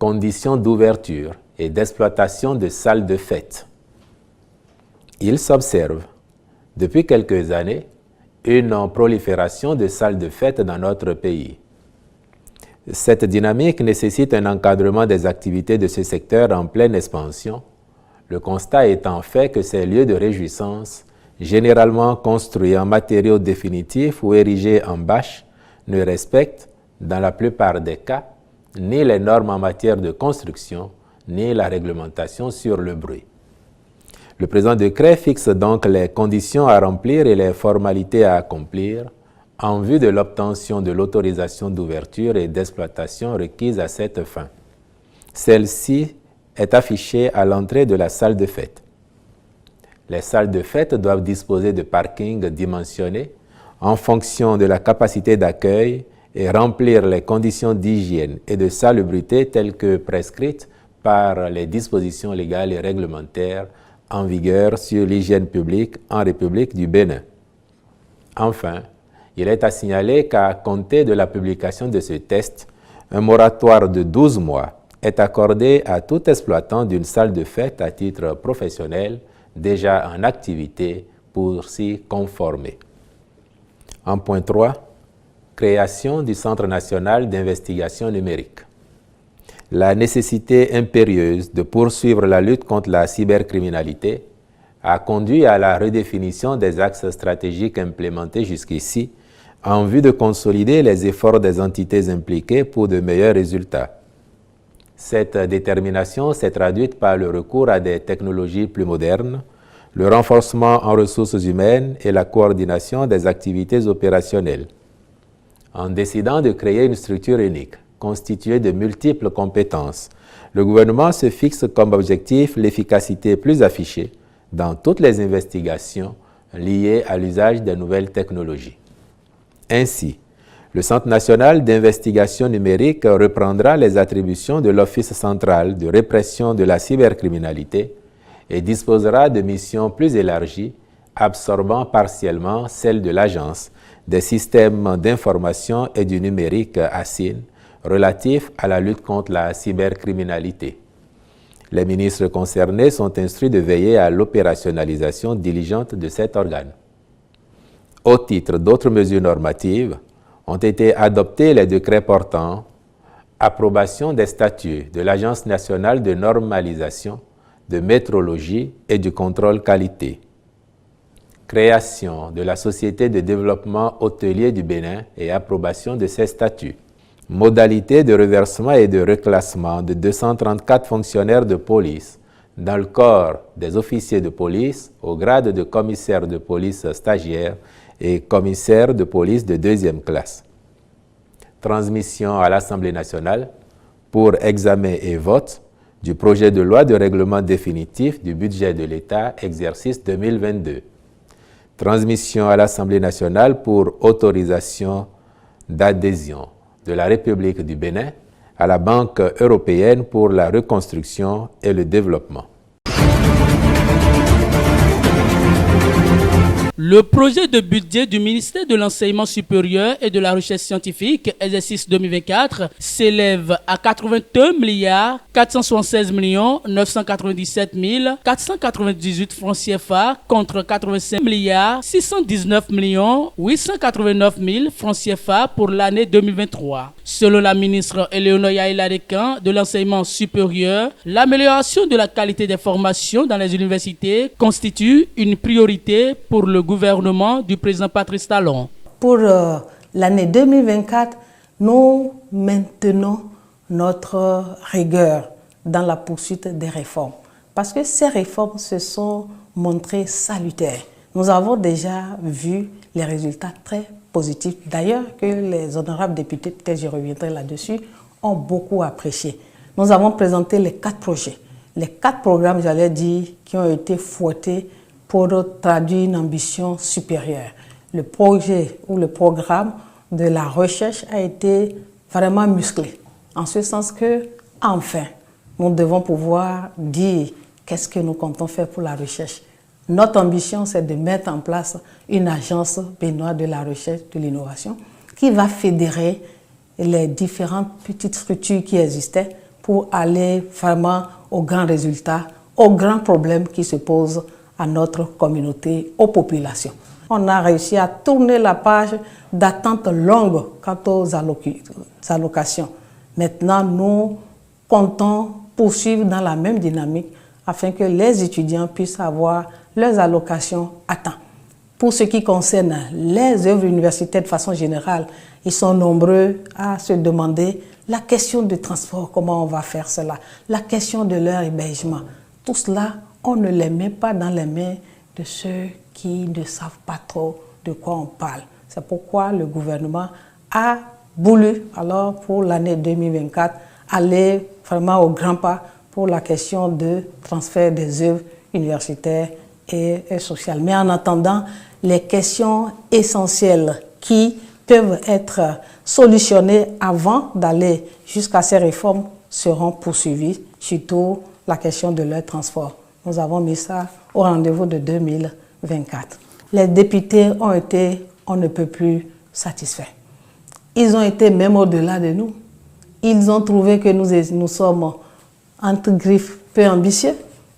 conditions d'ouverture et d'exploitation de salles de fête. Il s'observe, depuis quelques années, une prolifération de salles de fête dans notre pays. Cette dynamique nécessite un encadrement des activités de ce secteur en pleine expansion, le constat étant fait que ces lieux de réjouissance, généralement construits en matériaux définitifs ou érigés en bâches, ne respectent, dans la plupart des cas, ni les normes en matière de construction, ni la réglementation sur le bruit. Le présent décret fixe donc les conditions à remplir et les formalités à accomplir en vue de l'obtention de l'autorisation d'ouverture et d'exploitation requise à cette fin. Celle-ci est affichée à l'entrée de la salle de fête. Les salles de fête doivent disposer de parkings dimensionnés en fonction de la capacité d'accueil et remplir les conditions d'hygiène et de salubrité telles que prescrites par les dispositions légales et réglementaires en vigueur sur l'hygiène publique en République du Bénin. Enfin, il est à signaler qu'à compter de la publication de ce test, un moratoire de 12 mois est accordé à tout exploitant d'une salle de fête à titre professionnel déjà en activité pour s'y conformer. En point 3, création du Centre national d'investigation numérique. La nécessité impérieuse de poursuivre la lutte contre la cybercriminalité a conduit à la redéfinition des axes stratégiques implémentés jusqu'ici en vue de consolider les efforts des entités impliquées pour de meilleurs résultats. Cette détermination s'est traduite par le recours à des technologies plus modernes, le renforcement en ressources humaines et la coordination des activités opérationnelles. En décidant de créer une structure unique, constituée de multiples compétences, le gouvernement se fixe comme objectif l'efficacité plus affichée dans toutes les investigations liées à l'usage des nouvelles technologies. Ainsi, le Centre national d'investigation numérique reprendra les attributions de l'Office central de répression de la cybercriminalité et disposera de missions plus élargies, absorbant partiellement celles de l'Agence des systèmes d'information et du numérique ASIN relatifs à la lutte contre la cybercriminalité. Les ministres concernés sont instruits de veiller à l'opérationnalisation diligente de cet organe. Au titre d'autres mesures normatives, ont été adoptés les décrets portant approbation des statuts de l'Agence nationale de normalisation, de métrologie et du contrôle qualité, création de la Société de développement hôtelier du Bénin et approbation de ses statuts, modalités de reversement et de reclassement de 234 fonctionnaires de police dans le corps des officiers de police au grade de commissaire de police stagiaire et commissaire de police de deuxième classe. Transmission à l'Assemblée nationale pour examen et vote du projet de loi de règlement définitif du budget de l'État exercice 2022. Transmission à l'Assemblée nationale pour autorisation d'adhésion de la République du Bénin à la Banque européenne pour la reconstruction et le développement. Le projet de budget du ministère de l'Enseignement supérieur et de la Recherche scientifique, exercice 2024, s'élève à 81 476 997 498 francs CFA contre 85 619 889 000 francs CFA pour l'année 2023. Selon la ministre Eleonore Yaïla-Decan de l'Enseignement supérieur, l'amélioration de la qualité des formations dans les universités constitue une priorité pour le gouvernement du président Patrice Talon. Pour l'année 2024, nous maintenons notre rigueur dans la poursuite des réformes parce que ces réformes se sont montrées salutaires. Nous avons déjà vu les résultats très positifs. D'ailleurs, que les honorables députés, peut-être je reviendrai là-dessus, ont beaucoup apprécié. Nous avons présenté les 4 projets, les 4 programmes, j'allais dire, qui ont été fouettés pour traduire une ambition supérieure. Le projet ou le programme de la recherche a été vraiment musclé, en ce sens que, enfin, nous devons pouvoir dire qu'est-ce que nous comptons faire pour la recherche. Notre ambition, c'est de mettre en place une agence béninoise de la recherche et de l'innovation qui va fédérer les différentes petites structures qui existaient pour aller vraiment aux grands résultats, aux grands problèmes qui se posent à notre communauté, aux populations. On a réussi à tourner la page d'attente longue quant aux allocations. Maintenant, nous comptons poursuivre dans la même dynamique afin que les étudiants puissent avoir leurs allocations à temps. Pour ce qui concerne les œuvres universitaires de façon générale, ils sont nombreux à se demander la question du transport, comment on va faire cela, la question de leur hébergement. Tout cela, on ne les met pas dans les mains de ceux qui ne savent pas trop de quoi on parle. C'est pourquoi le gouvernement a voulu, alors pour l'année 2024, aller vraiment au grand pas pour la question de transfert des œuvres universitaires et sociales. Mais en attendant, les questions essentielles qui peuvent être solutionnées avant d'aller jusqu'à ces réformes seront poursuivies, surtout la question de leur transport. Nous avons mis ça au rendez-vous de 2024. Les députés ont été, on ne peut plus, satisfaits. Ils ont été même au-delà de nous. Ils ont trouvé que nous sommes, entre griffes, peu ambitieux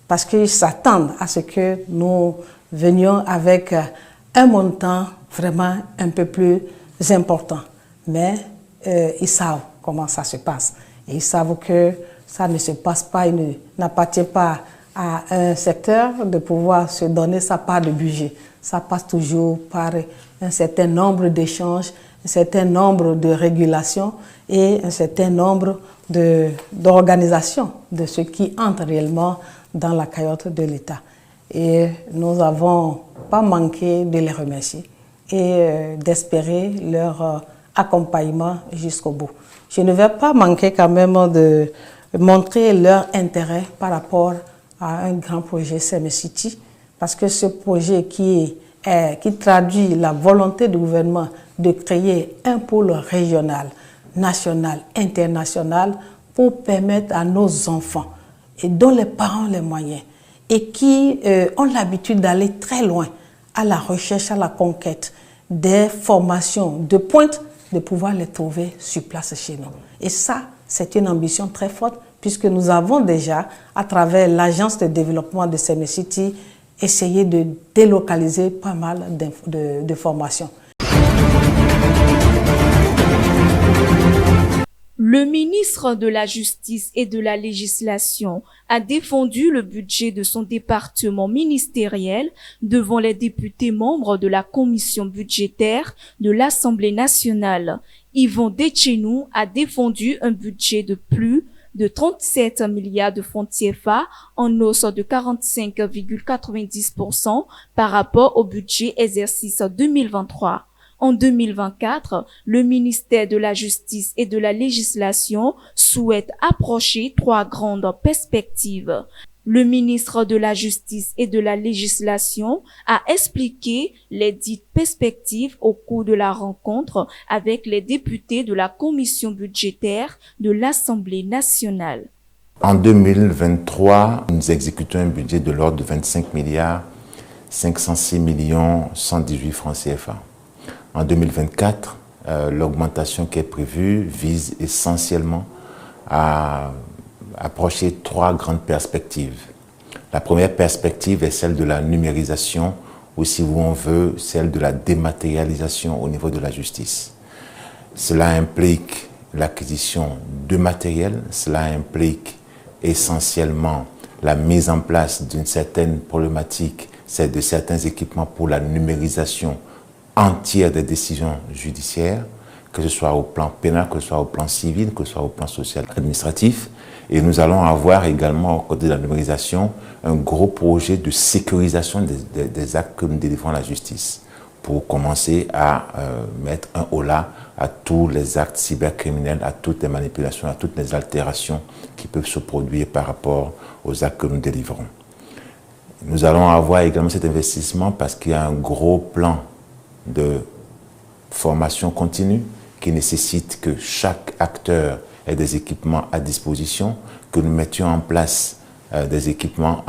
parce qu'ils s'attendent à ce que nous venions avec un montant vraiment un peu plus important. Mais ils savent comment ça se passe. Et ils savent que ça ne se passe pas, il n'appartient pas à un secteur de pouvoir se donner sa part de budget. Ça passe toujours par un certain nombre d'échanges, un certain nombre de régulations et un certain nombre d'organisations de ce qui entre réellement dans la cagnotte de l'État. Et nous n'avons pas manqué de les remercier et d'espérer leur accompagnement jusqu'au bout. Je ne vais pas manquer quand même de montrer leur intérêt par rapport à un grand projet CMS City, parce que ce projet qui traduit la volonté du gouvernement de créer un pôle régional, national, international pour permettre à nos enfants et dont les parents ont les moyens et qui ont l'habitude d'aller très loin à la recherche, à la conquête des formations de pointe, de pouvoir les trouver sur place chez nous. Et ça, c'est une ambition très forte puisque nous avons déjà, à travers l'agence de développement de CMS City, essayé de délocaliser pas mal de formations. Le ministre de la Justice et de la Législation a défendu le budget de son département ministériel devant les députés membres de la commission budgétaire de l'Assemblée nationale. Yvon Detchenou a défendu un budget de plus de 37 milliards de francs CFA en hausse de 45,90% par rapport au budget exercice 2023. En 2024, le ministère de la Justice et de la Législation souhaite approcher 3 grandes perspectives. Le ministre de la Justice et de la Législation a expliqué les dites perspectives au cours de la rencontre avec les députés de la commission budgétaire de l'Assemblée nationale. En 2023, nous exécutons un budget de l'ordre de 25 milliards 506 millions 118 francs CFA. En 2024, l'augmentation qui est prévue vise essentiellement à approcher 3 grandes perspectives. La première perspective est celle de la numérisation, ou si on veut, celle de la dématérialisation au niveau de la justice. Cela implique l'acquisition de matériel, cela implique essentiellement la mise en place d'une certaine problématique, c'est de certains équipements pour la numérisation entière des décisions judiciaires, que ce soit au plan pénal, que ce soit au plan civil, que ce soit au plan social administratif. Et nous allons avoir également, au côté de la numérisation, un gros projet de sécurisation des actes que nous délivrons à la justice pour commencer à mettre un holà à tous les actes cybercriminels, à toutes les manipulations, à toutes les altérations qui peuvent se produire par rapport aux actes que nous délivrons. Nous allons avoir également cet investissement parce qu'il y a un gros plan de formation continue qui nécessite que chaque acteur ait des équipements à disposition, que nous mettions en place des équipements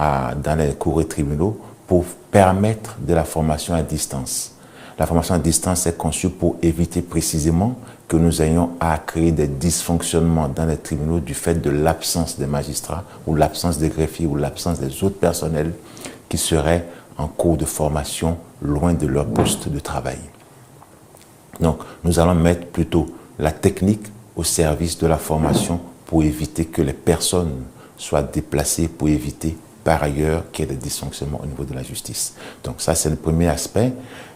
dans les cours et tribunaux pour permettre de la formation à distance. La formation à distance est conçue pour éviter précisément que nous ayons à créer des dysfonctionnements dans les tribunaux du fait de l'absence des magistrats ou l'absence des greffiers ou l'absence des autres personnels qui seraient en cours de formation loin de leur poste de travail. Donc, nous allons mettre plutôt la technique au service de la formation pour éviter que les personnes soient déplacées, pour éviter par ailleurs qu'il y ait des dysfonctionnements au niveau de la justice. Donc ça, c'est le premier aspect.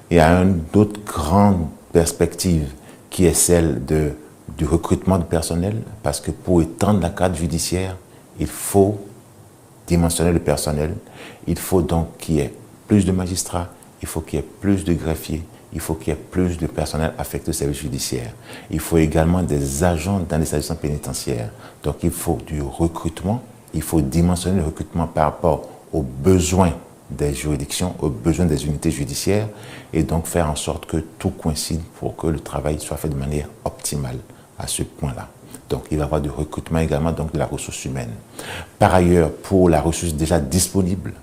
Il y a une autre grande perspective qui est celle du recrutement de personnel, parce que pour étendre la cadre judiciaire, il faut dimensionner le personnel. Il faut donc qu'il y ait plus de magistrats, il faut qu'il y ait plus de greffiers, il faut qu'il y ait plus de personnel affecté au service judiciaire. Il faut également des agents dans les établissements pénitentiaires. Donc il faut du recrutement, il faut dimensionner le recrutement par rapport aux besoins des juridictions, aux besoins des unités judiciaires, et donc faire en sorte que tout coïncide pour que le travail soit fait de manière optimale à ce point-là. Donc il va y avoir du recrutement également, donc de la ressource humaine. Par ailleurs, pour la ressource déjà disponible,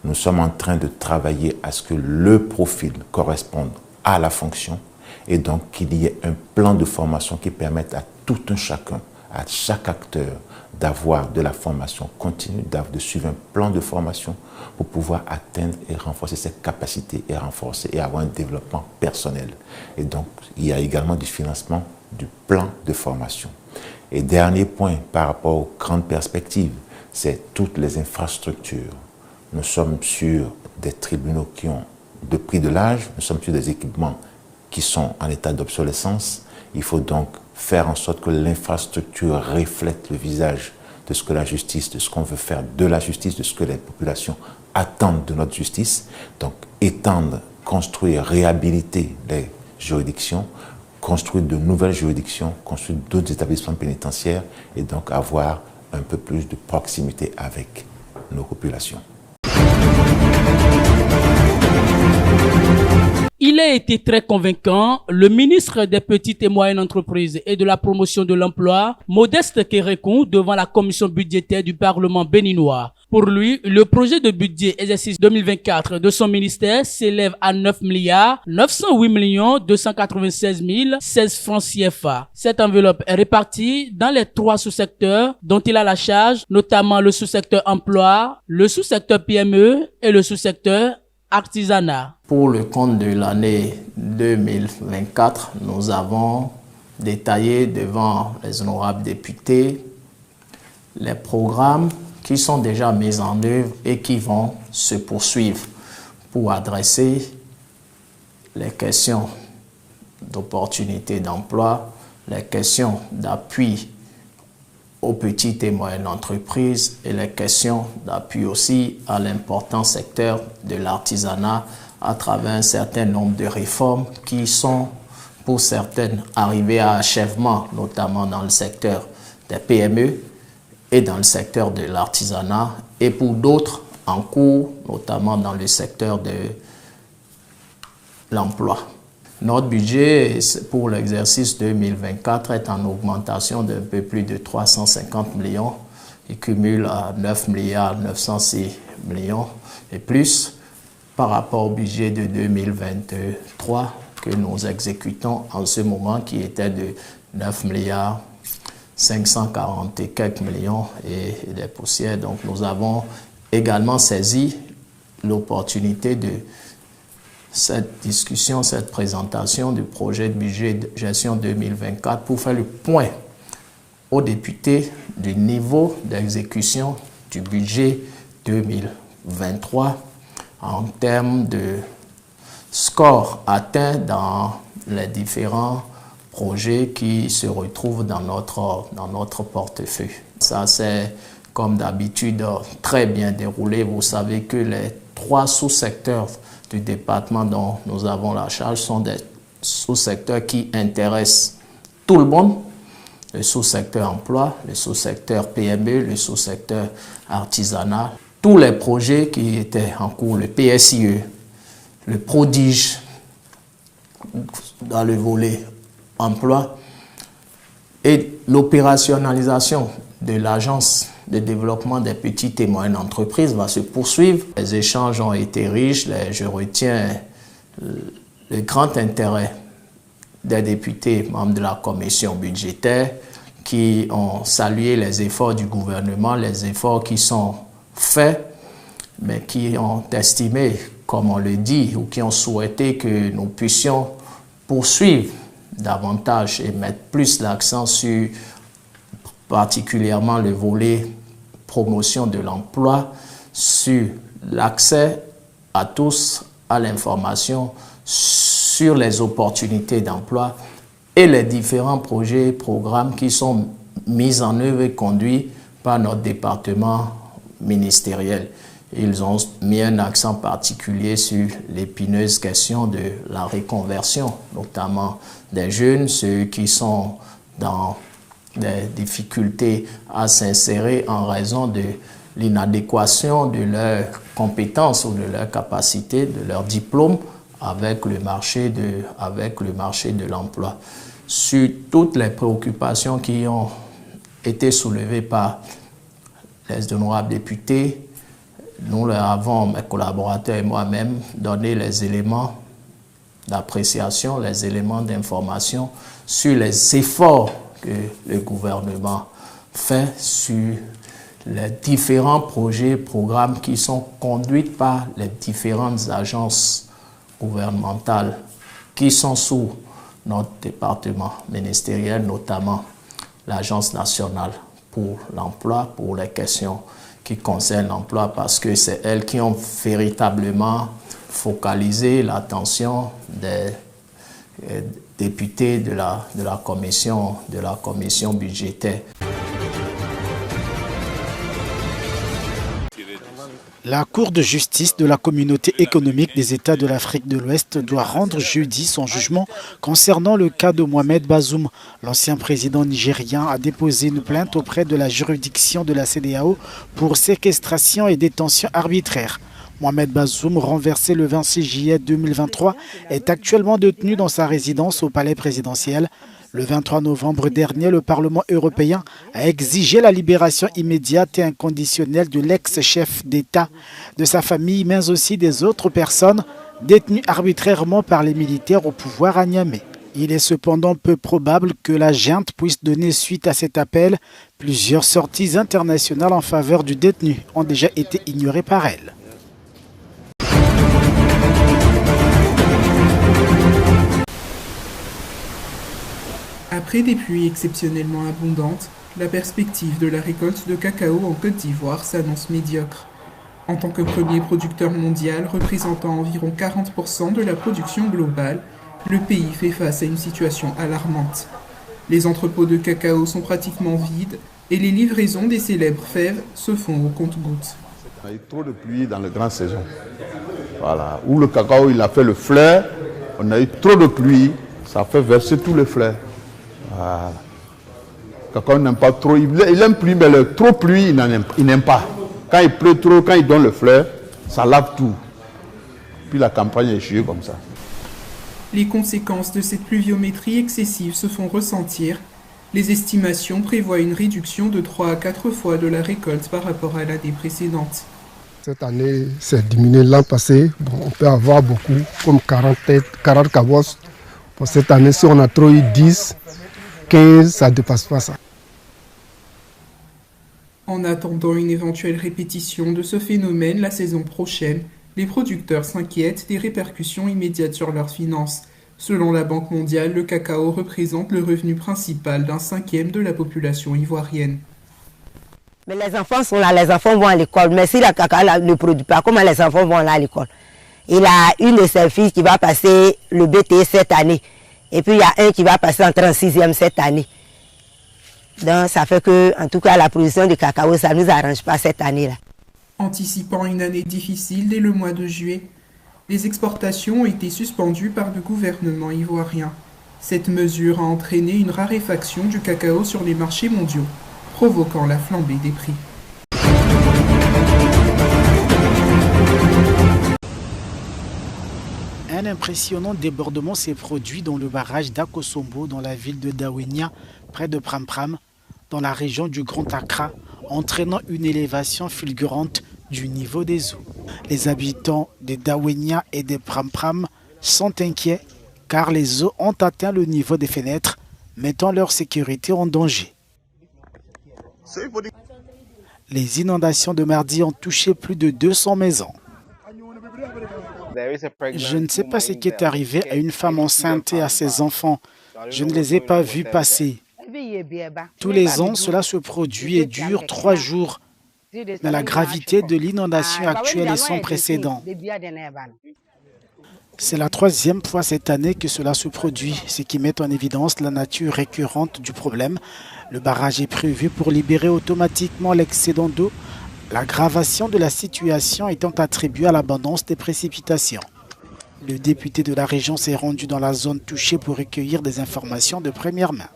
nous sommes en train de travailler à ce que le profil corresponde à la fonction, et donc qu'il y ait un plan de formation qui permette à tout un chacun, à chaque acteur, d'avoir de la formation continue, de suivre un plan de formation pour pouvoir atteindre et renforcer ses capacités et avoir un développement personnel. Et donc, il y a également du financement du plan de formation. Et dernier point par rapport aux grandes perspectives, c'est toutes les infrastructures. Nous sommes sur des tribunaux qui ont de prix de l'âge, nous sommes sur des équipements qui sont en état d'obsolescence. Il faut donc faire en sorte que l'infrastructure reflète le visage de ce que la justice, de ce qu'on veut faire de la justice, de ce que les populations attendent de notre justice. Donc étendre, construire, réhabiliter les juridictions, construire de nouvelles juridictions, construire d'autres établissements pénitentiaires et donc avoir un peu plus de proximité avec nos populations. Il a été très convaincant. Le ministre des Petites et Moyennes Entreprises et de la Promotion de l'Emploi, Modeste Kérékou, devant la commission budgétaire du Parlement béninois. Pour lui, le projet de budget exercice 2024 de son ministère s'élève à 9 908 296 016 francs CFA. Cette enveloppe est répartie dans les 3 sous-secteurs dont il a la charge, notamment le sous-secteur emploi, le sous-secteur PME et le sous-secteur artisanat. Pour le compte de l'année 2024, nous avons détaillé devant les honorables députés les programmes qui sont déjà mis en œuvre et qui vont se poursuivre pour adresser les questions d'opportunités d'emploi, les questions d'appui aux petites et moyennes entreprises et les questions d'appui aussi à l'important secteur de l'artisanat à travers un certain nombre de réformes qui sont pour certaines arrivées à achèvement, notamment dans le secteur des PME et dans le secteur de l'artisanat, et pour d'autres en cours, notamment dans le secteur de l'emploi. Notre budget pour l'exercice 2024 est en augmentation d'un peu plus de 350 millions. Il cumule à 9 906 millions et plus par rapport au budget de 2023 que nous exécutons en ce moment, qui était de 9 540 et quelques millions et des poussières. Donc nous avons également saisi l'opportunité de cette discussion, cette présentation du projet de budget de gestion 2024 pour faire le point aux députés du niveau d'exécution du budget 2023 en termes de score atteint dans les différents projets qui se retrouvent dans notre portefeuille. Ça, c'est comme d'habitude très bien déroulé. Vous savez que les 3 sous-secteurs du département dont nous avons la charge sont des sous-secteurs qui intéressent tout le monde. Le sous-secteur emploi, le sous-secteur PME, le sous-secteur artisanat. Tous les projets qui étaient en cours, le PSIE, le prodige dans le volet emploi et l'opérationnalisation de l'agence de développement des petites et moyennes entreprises va se poursuivre. Les échanges ont été riches. Je retiens le grand intérêt des députés membres de la commission budgétaire qui ont salué les efforts du gouvernement, les efforts qui sont faits, mais qui ont estimé, comme on le dit, ou qui ont souhaité que nous puissions poursuivre davantage et mettre plus l'accent sur particulièrement le volet promotion de l'emploi, sur l'accès à tous à l'information sur les opportunités d'emploi et les différents projets et programmes qui sont mis en œuvre et conduits par notre département ministériel. Ils ont mis un accent particulier sur l'épineuse question de la reconversion, notamment des jeunes, ceux qui sont dans des difficultés à s'insérer en raison de l'inadéquation de leurs compétences ou de leurs capacités, de leurs diplômes avec le marché de l'emploi. Sur toutes les préoccupations qui ont été soulevées par les honorables députés, nous leur avons, mes collaborateurs et moi-même, donné les éléments d'appréciation, les éléments d'information sur les efforts que le gouvernement fait sur les différents projets et programmes qui sont conduits par les différentes agences gouvernementales qui sont sous notre département ministériel, notamment l'Agence nationale pour l'emploi, pour les questions qui concernent l'emploi, parce que c'est elles qui ont véritablement focalisé l'attention des députés de la commission budgétaire. La Cour de justice de la Communauté économique des États de l'Afrique de l'Ouest doit rendre jeudi son jugement concernant le cas de Mohamed Bazoum. L'ancien président nigérien a déposé une plainte auprès de la juridiction de la CEDEAO pour séquestration et détention arbitraire. Mohamed Bazoum, renversé le 26 juillet 2023, est actuellement détenu dans sa résidence au palais présidentiel. Le 23 novembre dernier, le Parlement européen a exigé la libération immédiate et inconditionnelle de l'ex-chef d'État, de sa famille, mais aussi des autres personnes détenues arbitrairement par les militaires au pouvoir à Niamey. Il est cependant peu probable que la junte puisse donner suite à cet appel. Plusieurs sorties internationales en faveur du détenu ont déjà été ignorées par elle. Après des pluies exceptionnellement abondantes, la perspective de la récolte de cacao en Côte d'Ivoire s'annonce médiocre. En tant que premier producteur mondial représentant environ 40% de la production globale, le pays fait face à une situation alarmante. Les entrepôts de cacao sont pratiquement vides et les livraisons des célèbres fèves se font au compte-gouttes. On a eu trop de pluie dans la grande saison. Voilà. Où le cacao il a fait le fleur, on a eu trop de pluie, ça a fait verser tous les fleurs. Voilà. Le cacao n'aime pas trop, il aime pluie, mais le trop pluie, il n'aime pas. Quand il pleut trop, quand il donne le fleur, ça lave tout. Puis la campagne est échouée comme ça. Les conséquences de cette pluviométrie excessive se font ressentir. Les estimations prévoient une réduction de 3 à 4 fois de la récolte par rapport à l'année précédente. Cette année, c'est diminué. L'an passé, on peut avoir beaucoup, comme 40 cabosses. Pour cette année, si on a trop eu 10, 15, ça ne dépasse pas ça. En attendant une éventuelle répétition de ce phénomène la saison prochaine, les producteurs s'inquiètent des répercussions immédiates sur leurs finances. Selon la Banque mondiale, le cacao représente le revenu principal d'un 5e de la population ivoirienne. Mais les enfants sont là, les enfants vont à l'école. Mais si le cacao ne produit pas, comment les enfants vont là à l'école? Il a une de ses filles qui va passer le BTS cette année. Et puis il y a un qui va passer en 36e cette année. Donc ça fait que, en tout cas, la production de cacao, ça ne nous arrange pas cette année-là. Anticipant une année difficile dès le mois de juillet, les exportations ont été suspendues par le gouvernement ivoirien. Cette mesure a entraîné une raréfaction du cacao sur les marchés mondiaux, provoquant la flambée des prix. Un impressionnant débordement s'est produit dans le barrage d'Akosombo dans la ville de Dawenia, près de Pram-Pram, dans la région du Grand Accra, entraînant une élévation fulgurante du niveau des eaux. Les habitants de Dawenia et de Pram-Pram sont inquiets car les eaux ont atteint le niveau des fenêtres, mettant leur sécurité en danger. Les inondations de mardi ont touché plus de 200 maisons. Je ne sais pas ce qui est arrivé à une femme enceinte et à ses enfants. Je ne les ai pas vus passer. Tous les ans, cela se produit et dure 3 jours. Mais la gravité de l'inondation actuelle est sans précédent. C'est la 3e fois cette année que cela se produit, ce qui met en évidence la nature récurrente du problème. Le barrage est prévu pour libérer automatiquement l'excédent d'eau, l'aggravation de la situation étant attribuée à l'abondance des précipitations. Le député de la région s'est rendu dans la zone touchée pour recueillir des informations de première main.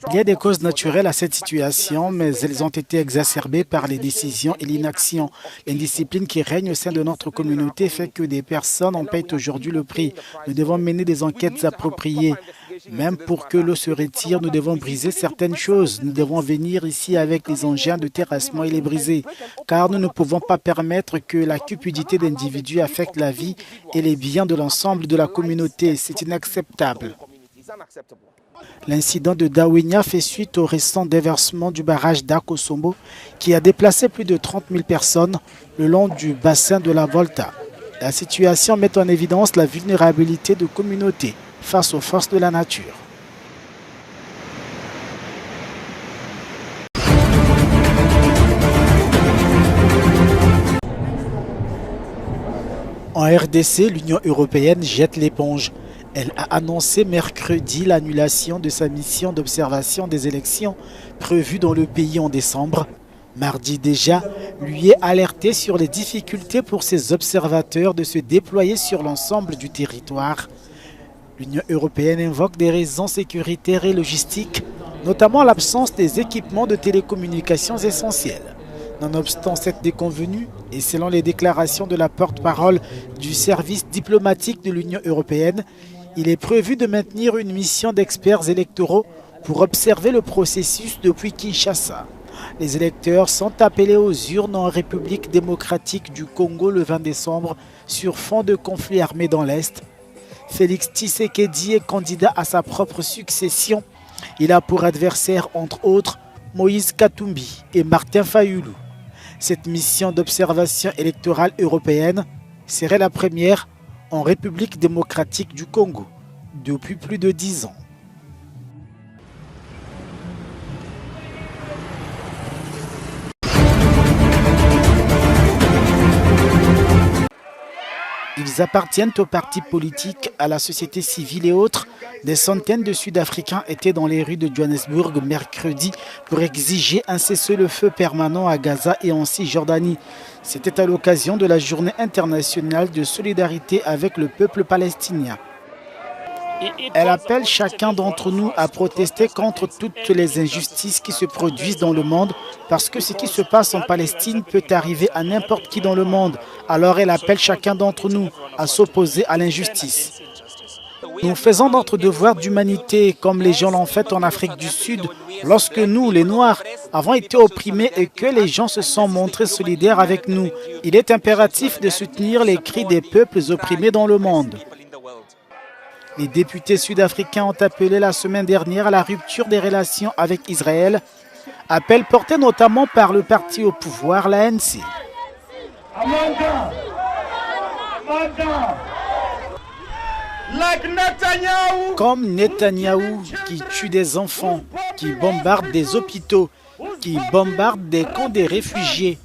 Il y a des causes naturelles à cette situation, mais elles ont été exacerbées par les décisions et l'inaction. L'indiscipline qui règne au sein de notre communauté fait que des personnes en payent aujourd'hui le prix. Nous devons mener des enquêtes appropriées. Même pour que l'eau se retire, nous devons briser certaines choses. Nous devons venir ici avec les engins de terrassement et les briser. Car nous ne pouvons pas permettre que la cupidité d'individus affecte la vie et les biens de l'ensemble de la communauté. C'est inacceptable. L'incident de Dawenya fait suite au récent déversement du barrage d'Akosombo qui a déplacé plus de 30 000 personnes le long du bassin de la Volta. La situation met en évidence la vulnérabilité de communautés face aux forces de la nature. En RDC, l'Union européenne jette l'éponge. Elle a annoncé mercredi l'annulation de sa mission d'observation des élections prévues dans le pays en décembre. Mardi déjà, lui est alerté sur les difficultés pour ses observateurs de se déployer sur l'ensemble du territoire. L'Union européenne invoque des raisons sécuritaires et logistiques, notamment l'absence des équipements de télécommunications essentiels. Nonobstant cette déconvenue, et selon les déclarations de la porte-parole du service diplomatique de l'Union européenne, il est prévu de maintenir une mission d'experts électoraux pour observer le processus depuis Kinshasa. Les électeurs sont appelés aux urnes en République démocratique du Congo le 20 décembre sur fond de conflit armé dans l'Est. Félix Tshisekedi est candidat à sa propre succession. Il a pour adversaire, entre autres, Moïse Katumbi et Martin Fayulu. Cette mission d'observation électorale européenne serait la première en République démocratique du Congo depuis plus de 10 ans. Ils appartiennent aux partis politiques, à la société civile et autres. Des centaines de Sud-Africains étaient dans les rues de Johannesburg mercredi pour exiger un cessez-le-feu permanent à Gaza et en Cisjordanie. C'était à l'occasion de la Journée internationale de solidarité avec le peuple palestinien. Elle appelle chacun d'entre nous à protester contre toutes les injustices qui se produisent dans le monde, parce que ce qui se passe en Palestine peut arriver à n'importe qui dans le monde. Alors elle appelle chacun d'entre nous à s'opposer à l'injustice. Nous faisons notre devoir d'humanité comme les gens l'ont fait en Afrique du Sud, lorsque nous, les Noirs, avons été opprimés et que les gens se sont montrés solidaires avec nous. Il est impératif de soutenir les cris des peuples opprimés dans le monde. Les députés sud-africains ont appelé la semaine dernière à la rupture des relations avec Israël, appel porté notamment par le parti au pouvoir, l'ANC. Comme Netanyahou qui tue des enfants, qui bombarde des hôpitaux, qui bombarde des camps des réfugiés.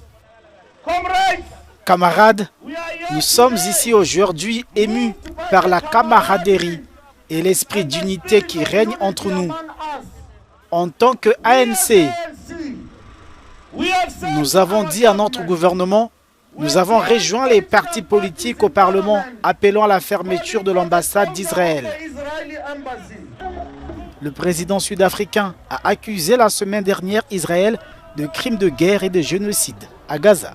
Camarades, nous sommes ici aujourd'hui émus par la camaraderie et l'esprit d'unité qui règne entre nous. En tant que ANC, nous avons dit à notre gouvernement, nous avons rejoint les partis politiques au Parlement appelant à la fermeture de l'ambassade d'Israël. Le président sud-africain a accusé la semaine dernière Israël de crimes de guerre et de génocide à Gaza.